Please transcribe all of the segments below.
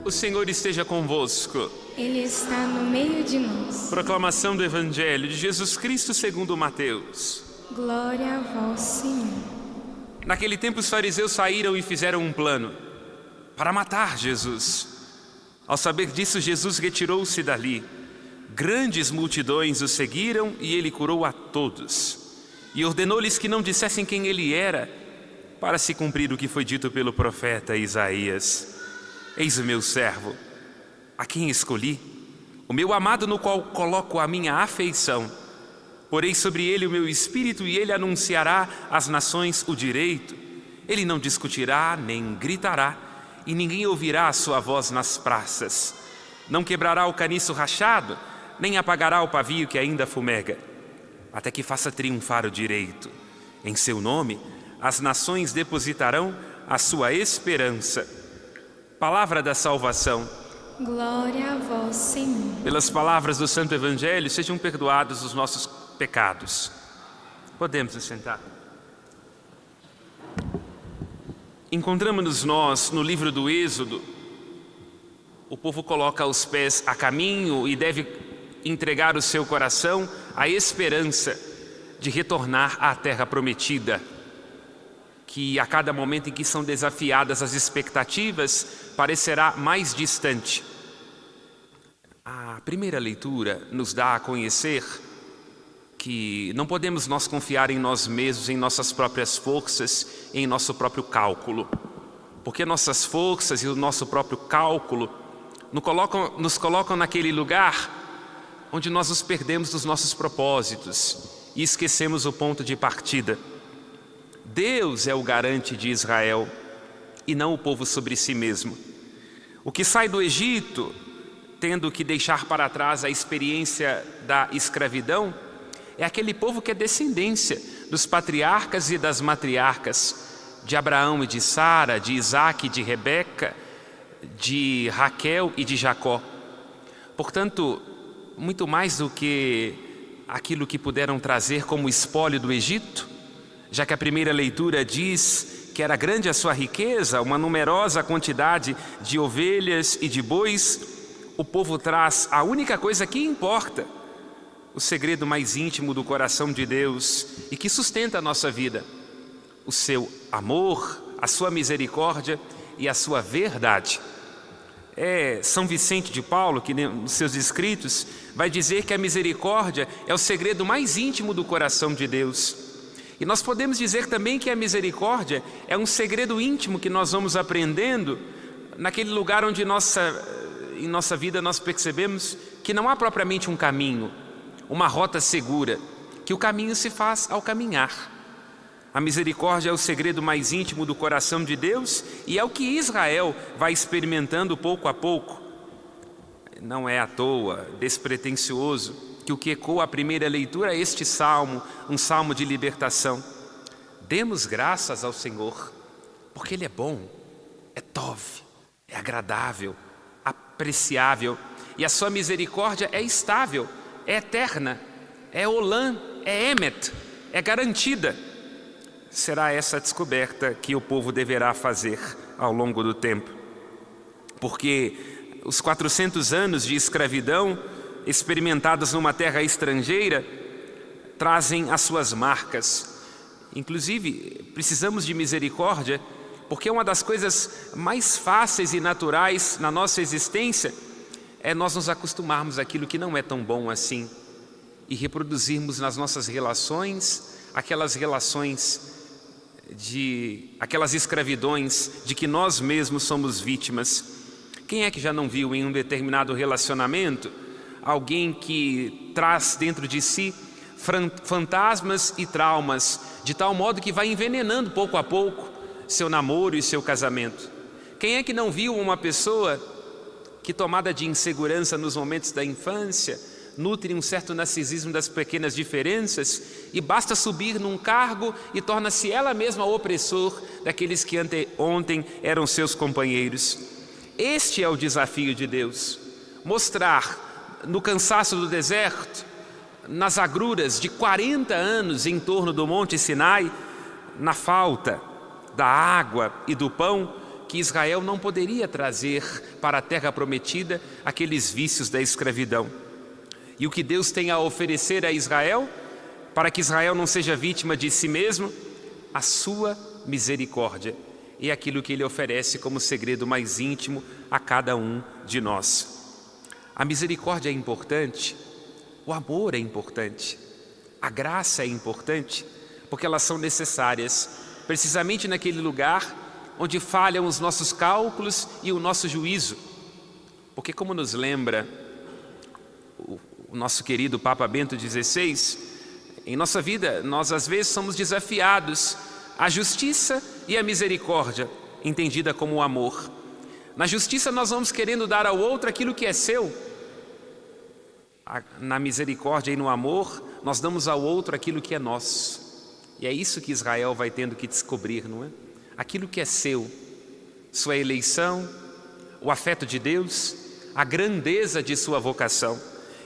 O Senhor esteja convosco. Ele está no meio de nós. Proclamação do Evangelho de Jesus Cristo segundo Mateus. Glória a vós, Senhor. Naquele tempo os fariseus saíram e fizeram um plano para matar Jesus. Ao saber disso, Jesus retirou-se dali. Grandes multidões o seguiram e ele curou a todos. E ordenou-lhes que não dissessem quem ele era, para se cumprir o que foi dito pelo profeta Isaías. Eis o meu servo, a quem escolhi, o meu amado no qual coloco a minha afeição. Porei sobre ele o meu espírito e ele anunciará às nações o direito. Ele não discutirá nem gritará e ninguém ouvirá a sua voz nas praças. Não quebrará o caniço rachado, nem apagará o pavio que ainda fumega, até que faça triunfar o direito. Em seu nome, as nações depositarão a sua esperança. Palavra da salvação. Glória a vós, Senhor. Pelas palavras do Santo Evangelho, sejam perdoados os nossos pecados. Podemos nos sentar. Encontramos-nos nós no livro do Êxodo. O povo coloca os pés a caminho e deve entregar o seu coração à esperança de retornar à terra prometida, que a cada momento em que são desafiadas as expectativas, parecerá mais distante. A primeira leitura nos dá a conhecer que não podemos nós confiar em nós mesmos, em nossas próprias forças, em nosso próprio cálculo. Porque nossas forças e o nosso próprio cálculo nos colocam naquele lugar onde nós nos perdemos dos nossos propósitos e esquecemos o ponto de partida. Deus é o garante de Israel e não o povo sobre si mesmo. O que sai do Egito, tendo que deixar para trás a experiência da escravidão, é aquele povo que é descendência dos patriarcas e das matriarcas, de Abraão e de Sara, de Isaac e de Rebeca, de Raquel e de Jacó. Portanto, muito mais do que aquilo que puderam trazer como espólio do Egito, já que a primeira leitura diz que era grande a sua riqueza, uma numerosa quantidade de ovelhas e de bois, o povo traz a única coisa que importa, o segredo mais íntimo do coração de Deus e que sustenta a nossa vida, o seu amor, a sua misericórdia e a sua verdade. É São Vicente de Paulo que nos seus escritos vai dizer que a misericórdia é o segredo mais íntimo do coração de Deus. E nós podemos dizer também que a misericórdia é um segredo íntimo que nós vamos aprendendo naquele lugar onde em nossa vida nós percebemos que não há propriamente um caminho, uma rota segura, que o caminho se faz ao caminhar. A misericórdia é o segredo mais íntimo do coração de Deus e é o que Israel vai experimentando pouco a pouco. Não é à toa, despretensioso, que o que ecoa a primeira leitura é este salmo, um salmo de libertação. Demos graças ao Senhor, porque Ele é bom, é tov, é agradável, apreciável, e a sua misericórdia é estável, é eterna, é olã, é emet, é garantida. Será essa a descoberta que o povo deverá fazer ao longo do tempo. Porque os 400 anos de escravidão experimentados numa terra estrangeira trazem as suas marcas. Inclusive, precisamos de misericórdia porque uma das coisas mais fáceis e naturais na nossa existência é nós nos acostumarmos àquilo que não é tão bom assim e reproduzirmos nas nossas relações aquelas escravidões de que nós mesmos somos vítimas. Quem é que já não viu em um determinado relacionamento alguém que traz dentro de si fantasmas e traumas, de tal modo que vai envenenando pouco a pouco seu namoro e seu casamento? Quem é que não viu uma pessoa que, tomada de insegurança nos momentos da infância, nutre um certo narcisismo das pequenas diferenças e basta subir num cargo e torna-se ela mesma o opressor daqueles que ontem eram seus companheiros? Este é o desafio de Deus, mostrar no cansaço do deserto, nas agruras de 40 anos em torno do Monte Sinai, na falta da água e do pão, que Israel não poderia trazer para a terra prometida aqueles vícios da escravidão. E o que Deus tem a oferecer a Israel, para que Israel não seja vítima de si mesmo, a sua misericórdia. E aquilo que Ele oferece como segredo mais íntimo a cada um de nós. A misericórdia é importante, o amor é importante, a graça é importante, porque elas são necessárias, precisamente naquele lugar onde falham os nossos cálculos e o nosso juízo. Porque, como nos lembra o nosso querido Papa Bento XVI, em nossa vida nós às vezes somos desafiados à justiça e à misericórdia, entendida como o amor. Na justiça nós vamos querendo dar ao outro aquilo que é seu. Na misericórdia e no amor nós damos ao outro aquilo que é nosso. E é isso que Israel vai tendo que descobrir, não é? Aquilo que é seu, sua eleição, o afeto de Deus, a grandeza de sua vocação.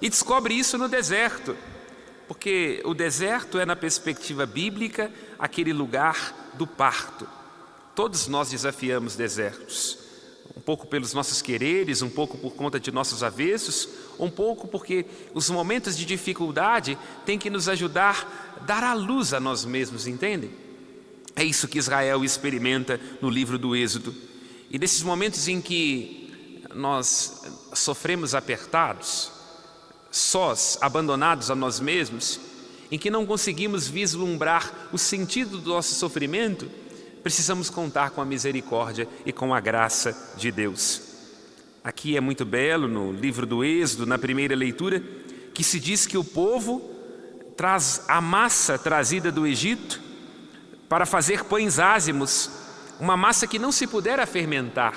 E descobre isso no deserto, porque o deserto é, na perspectiva bíblica, aquele lugar do parto. Todos nós desafiamos desertos, um pouco pelos nossos quereres, um pouco por conta de nossos avessos, um pouco porque os momentos de dificuldade têm que nos ajudar a dar a luz a nós mesmos, entendem? É isso que Israel experimenta no livro do Êxodo. E nesses momentos em que nós sofremos apertados, sós, abandonados a nós mesmos, em que não conseguimos vislumbrar o sentido do nosso sofrimento, precisamos contar com a misericórdia e com a graça de Deus. Aqui é muito belo, no livro do Êxodo, na primeira leitura, que se diz que o povo traz a massa trazida do Egito para fazer pães ázimos, uma massa que não se pudera fermentar.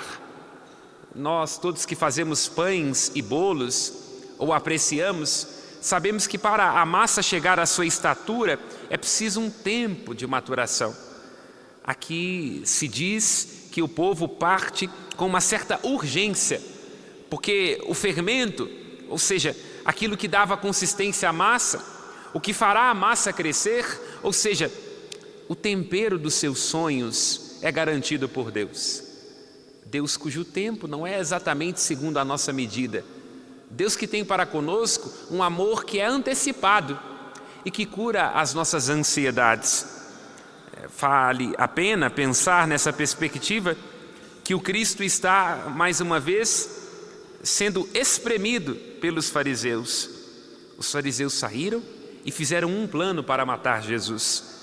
Nós, todos que fazemos pães e bolos, ou apreciamos, sabemos que para a massa chegar à sua estatura, é preciso um tempo de maturação. Aqui se diz que o povo parte com uma certa urgência, porque o fermento, ou seja, aquilo que dava consistência à massa, o que fará a massa crescer, ou seja, o tempero dos seus sonhos é garantido por Deus. Deus cujo tempo não é exatamente segundo a nossa medida. Deus que tem para conosco um amor que é antecipado e que cura as nossas ansiedades. Vale a pena pensar nessa perspectiva que o Cristo está, mais uma vez, sendo espremido pelos fariseus. Os fariseus saíram e fizeram um plano para matar Jesus.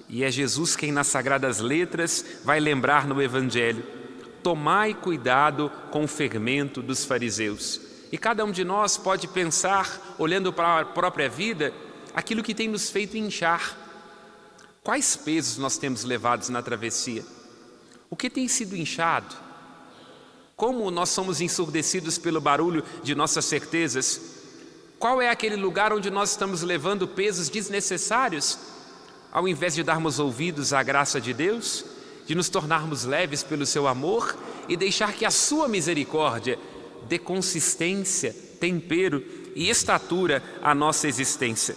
E é Jesus quem nas Sagradas Letras vai lembrar no Evangelho: tomai cuidado com o fermento dos fariseus. E cada um de nós pode pensar, olhando para a própria vida, aquilo que tem nos feito inchar. Quais pesos nós temos levados na travessia? O que tem sido inchado? Como nós somos ensurdecidos pelo barulho de nossas certezas? Qual é aquele lugar onde nós estamos levando pesos desnecessários? Ao invés de darmos ouvidos à graça de Deus, de nos tornarmos leves pelo seu amor e deixar que a sua misericórdia dê consistência, tempero e estatura à nossa existência.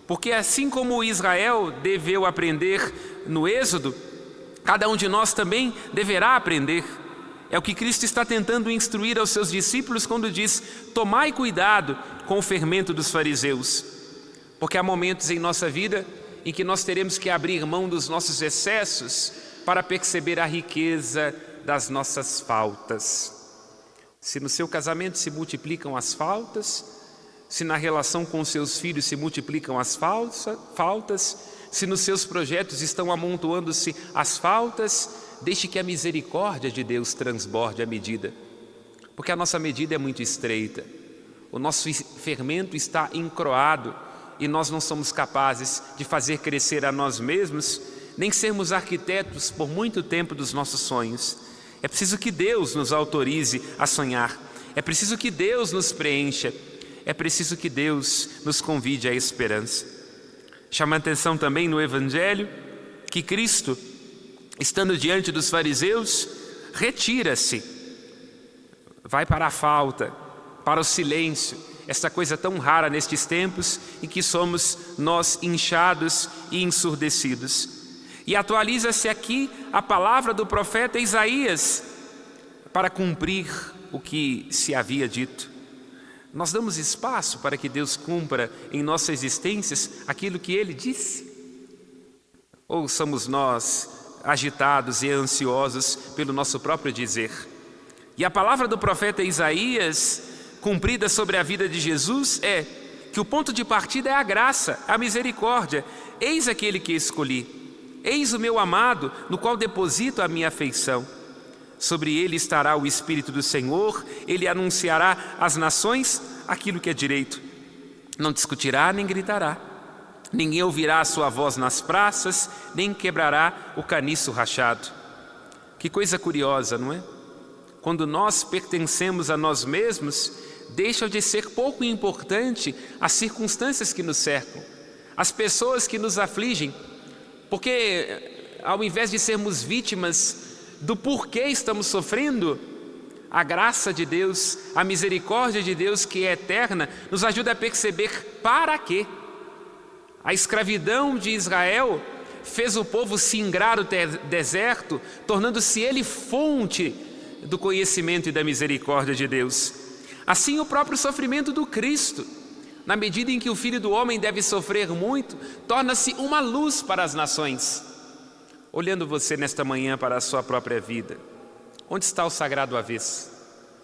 Porque assim como Israel deveu aprender no Êxodo, cada um de nós também deverá aprender. É o que Cristo está tentando instruir aos seus discípulos quando diz: tomai cuidado com o fermento dos fariseus. Porque há momentos em nossa vida em que nós teremos que abrir mão dos nossos excessos para perceber a riqueza das nossas faltas. Se no seu casamento se multiplicam as faltas, se na relação com seus filhos se multiplicam as faltas, se nos seus projetos estão amontoando-se as faltas, deixe que a misericórdia de Deus transborde a medida. Porque a nossa medida é muito estreita, o nosso fermento está encroado e nós não somos capazes de fazer crescer a nós mesmos, nem sermos arquitetos por muito tempo dos nossos sonhos. É preciso que Deus nos autorize a sonhar, é preciso que Deus nos preencha, é preciso que Deus nos convide à esperança. Chama a atenção também no Evangelho que Cristo, estando diante dos fariseus, retira-se, vai para a falta, para o silêncio, esta coisa tão rara nestes tempos em que somos nós inchados e ensurdecidos. E atualiza-se aqui a palavra do profeta Isaías para cumprir o que se havia dito. Nós damos espaço para que Deus cumpra em nossas existências aquilo que Ele disse? Ou somos nós agitados e ansiosos pelo nosso próprio dizer? E a palavra do profeta Isaías, cumprida sobre a vida de Jesus, é que o ponto de partida é a graça, a misericórdia. Eis aquele que escolhi, eis o meu amado, no qual deposito a minha afeição. Sobre ele estará o Espírito do Senhor, ele anunciará às nações aquilo que é direito. Não discutirá nem gritará, ninguém ouvirá a sua voz nas praças, nem quebrará o caniço rachado. Que coisa curiosa, não é? Quando nós pertencemos a nós mesmos, deixam de ser pouco importante as circunstâncias que nos cercam, as pessoas que nos afligem, porque ao invés de sermos vítimas do porquê estamos sofrendo, a graça de Deus, a misericórdia de Deus, que é eterna, nos ajuda a perceber para quê. A escravidão de Israel fez o povo singrar o deserto, tornando-se ele fonte do conhecimento e da misericórdia de Deus. Assim o próprio sofrimento do Cristo, na medida em que o Filho do Homem deve sofrer muito, torna-se uma luz para as nações. Olhando você nesta manhã para a sua própria vida, onde está o sagrado avesso?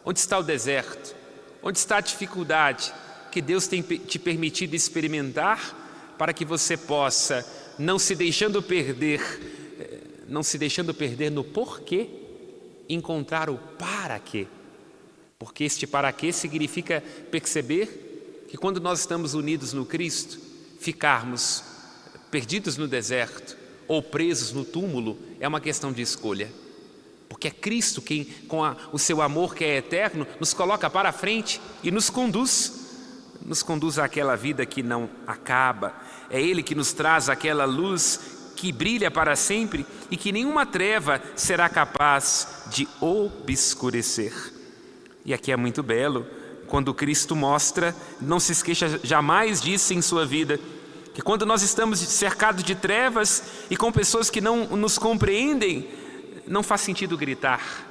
Onde está o deserto? Onde está a dificuldade que Deus tem te permitido experimentar para que você possa, não se deixando perder no porquê, encontrar o para quê? Porque este para quê significa perceber que quando nós estamos unidos no Cristo, ficarmos perdidos no deserto ou presos no túmulo é uma questão de escolha. Porque é Cristo quem, com o seu amor que é eterno, nos coloca para a frente e nos conduz àquela vida que não acaba. É Ele que nos traz aquela luz que brilha para sempre e que nenhuma treva será capaz de obscurecer. E aqui é muito belo, quando Cristo mostra, não se esqueça jamais disso em sua vida, que quando nós estamos cercados de trevas e com pessoas que não nos compreendem, não faz sentido gritar.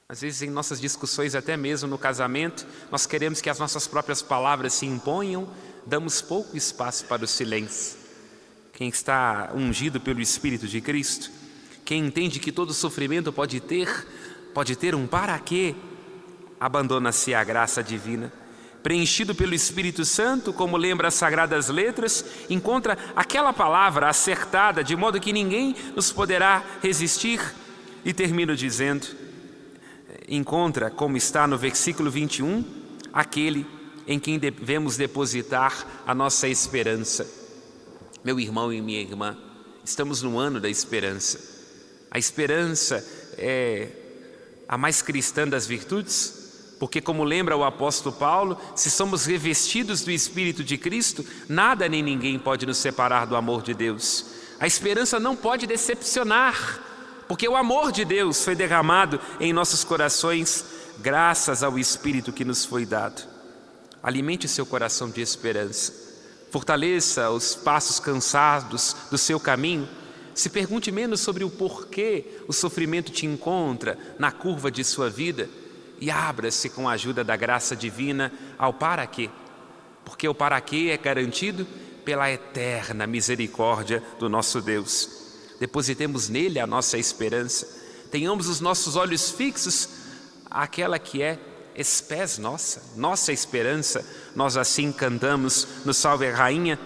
Às vezes em nossas discussões, até mesmo no casamento, nós queremos que as nossas próprias palavras se imponham, damos pouco espaço para o silêncio. Quem está ungido pelo Espírito de Cristo, quem entende que todo sofrimento pode ter um para quê, abandona-se à graça divina. Preenchido pelo Espírito Santo, como lembra as Sagradas Letras, encontra aquela palavra acertada, de modo que ninguém nos poderá resistir. E termino dizendo, encontra, como está no versículo 21, aquele em quem devemos depositar a nossa esperança. Meu irmão e minha irmã, estamos no ano da esperança. A esperança é a mais cristã das virtudes, porque, como lembra o apóstolo Paulo, se somos revestidos do Espírito de Cristo, nada nem ninguém pode nos separar do amor de Deus. A esperança não pode decepcionar, porque o amor de Deus foi derramado em nossos corações, graças ao Espírito que nos foi dado. Alimente seu coração de esperança, fortaleça os passos cansados do seu caminho, se pergunte menos sobre o porquê o sofrimento te encontra na curva de sua vida, e abra-se com a ajuda da graça divina ao para quê, porque o para quê é garantido pela eterna misericórdia do nosso Deus. Depositemos nele a nossa esperança, tenhamos os nossos olhos fixos àquela que é espés nossa esperança. Nós assim cantamos no Salve Rainha,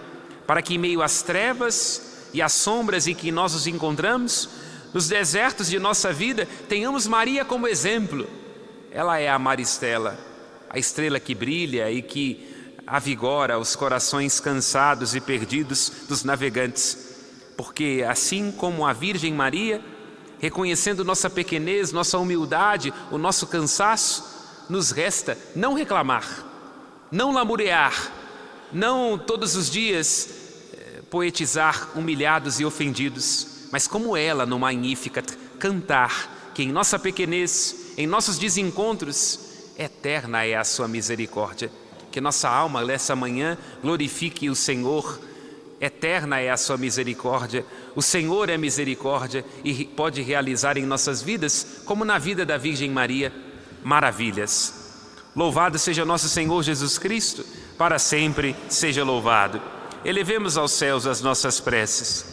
para que em meio às trevas e às sombras em que nós nos encontramos, nos desertos de nossa vida, tenhamos Maria como exemplo. Ela é a Maristela, a estrela que brilha e que avigora os corações cansados e perdidos dos navegantes. Porque assim como a Virgem Maria, reconhecendo nossa pequenez, nossa humildade, o nosso cansaço, nos resta não reclamar, não lamuriar, não todos os dias poetizar humilhados e ofendidos, mas como ela no Magnificat, cantar que em nossa pequenez, em nossos desencontros, eterna é a sua misericórdia. Que nossa alma, nessa manhã, glorifique o Senhor. Eterna é a sua misericórdia. O Senhor é misericórdia e pode realizar em nossas vidas, como na vida da Virgem Maria, maravilhas. Louvado seja nosso Senhor Jesus Cristo, para sempre seja louvado. Elevemos aos céus as nossas preces.